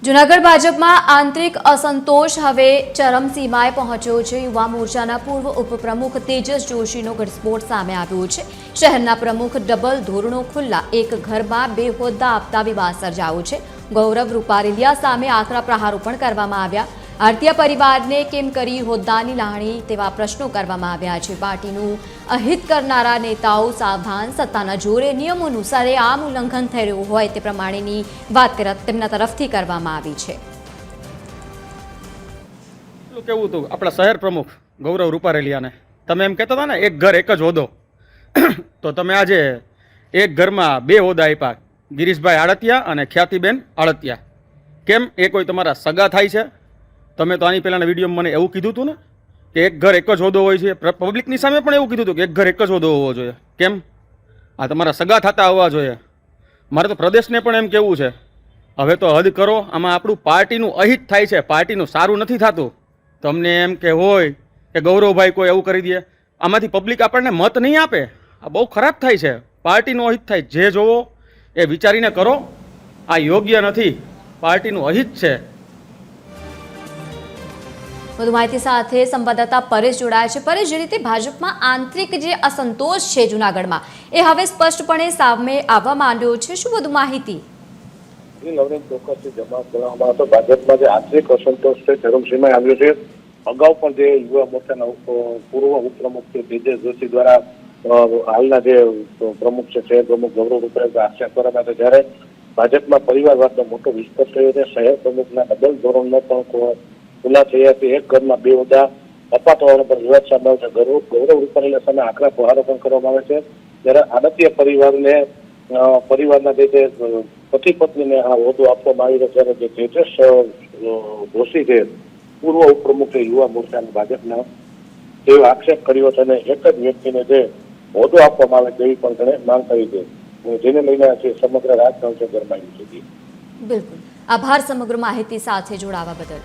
જૂનાગઢ ભાજપમાં આંતરિક અસંતોષ હવે ચરમસીમાએ પહોંચ્યો છે। યુવા મોરચાના પૂર્વ ઉપપ્રમુખ તેજસ જોશીનો ઘટસ્ફોટ સામે આવ્યો છે। શહેરના પ્રમુખ ડબલ ધોરણો ખુલ્લા એક ઘરમાં બે હોદ્દા આપતા વિવાદ સર્જાયો છે। ગૌરવ રૂપારેલિયા સામે આકરા પ્રહારો પણ કરવામાં આવ્યા। આરતીય પરિવારને કેમ કરી હોદ્દાની લાગણી તેવા પ્રશ્નો કરવામાં આવ્યા છે। પાર્ટીનું અહિત કરનારા નેતાઓ સાવધાન, સત્તાના જોરે નિયમોનું સરેઆમ ઉલ્લંઘન થઈ રહ્યું હોય તે પ્રમાણેની વાત તેમના તરફથી કરવામાં આવી છે। કેવું હતું આપણા શહેર પ્રમુખ ગૌરવ રૂપારેલિયાને તમે એમ કહેતા હતા ને એક ઘર એક જ હોદ્દો, તો તમે આજે એક ઘરમાં બે હોદ્દા આપ્યા, ગિરીશભાઈ આડતિયા અને ખ્યાતિબેન આડતિયા। કેમ એ કોઈ તમારા સગા થાય છે? તમે તો આની પહેલાંના વિડીયોમાં મને એવું કીધું હતું ને કે એક ઘર એક જ હોદ્દો હોય છે। પબ્લિકની સામે પણ એવું કીધું હતું કે એક ઘર એક જ હોદ્દો હોવો જોઈએ। કેમ આ તમારા સગા થતા હોવા જોઈએ? મારે તો પ્રદેશને પણ એમ કહેવું છે, હવે તો હદ કરો। આમાં આપણું પાર્ટીનું અહિત થાય છે, પાર્ટીનું સારું નથી થતું। તમને એમ કે હોય કે ગૌરવભાઈ કોઈ એવું કરી દે, આમાંથી પબ્લિક આપણને મત નહીં આપે। આ બહુ ખરાબ થાય છે, પાર્ટીનું અહિત થાય। જે જોવો એ વિચારીને કરો, આ યોગ્ય નથી, પાર્ટીનું અહિત છે। વધુ માહિતી સાથે સંવાદદાતા પરેશ જોડાયા છે। પરેશ, જે રીતે ભાજપમાં આંતરિક જે અસંતોષ છે જૂનાગઢમાં, એ હવે સ્પષ્ટપણે સામે આવવા માંડ્યો છે। શું વધુ માહિતી? ચોક્કસથી જમા કરવામાં હતો। ભાજપમાં જે આંતરિક અસંતોષ છે ચરમસીમાએ આવ્યો છે। અગાઉ પણ જે યુવા મોરચાના પૂર્વ ઉપપ્રમુખ છે તેજસ જોશી દ્વારા હાલના જે પ્રમુખ છે શહેર પ્રમુખ ગૌરવ રૂપારેલિયા આક્ષેપ કરવામાં આવ્યો, જ્યારે ભાજપમાં પરિવારવાદનો મોટો વિસ્તર થયો છે। શહેર પ્રમુખના ડબલ ધોરણનો પણ ખુલ્લા થયા છે। એક ઘરમાં બે હોદ્દા અપાત હોવાનો પર વિવાદ સામે આવ્યો છે। ગૌરવ રૂપારેલિયા સામે આકરા પ્રહારો પણ કરવામાં આવે છે। જ્યારે આડતિયા પરિવારના જે પતિ પત્નીને આ હોદ્દો આપવામાં આવ્યો છે, ત્યારે જે તેજસ જોશી છે પૂર્વ ઉપપ્રમુખ છે યુવા મોરચાના ભાજપના, તેવો આક્ષેપ કર્યો છે અને એક જ વ્યક્તિને જે હોદ્દો આપવામાં આવે તેવી પણ તેણે માંગ કરી છે, જેને લઈને સમગ્ર રાજકારણ ગરમાયું છે। બિલકુલ, આભાર સમગ્ર માહિતી સાથે જોડાવા બદલ।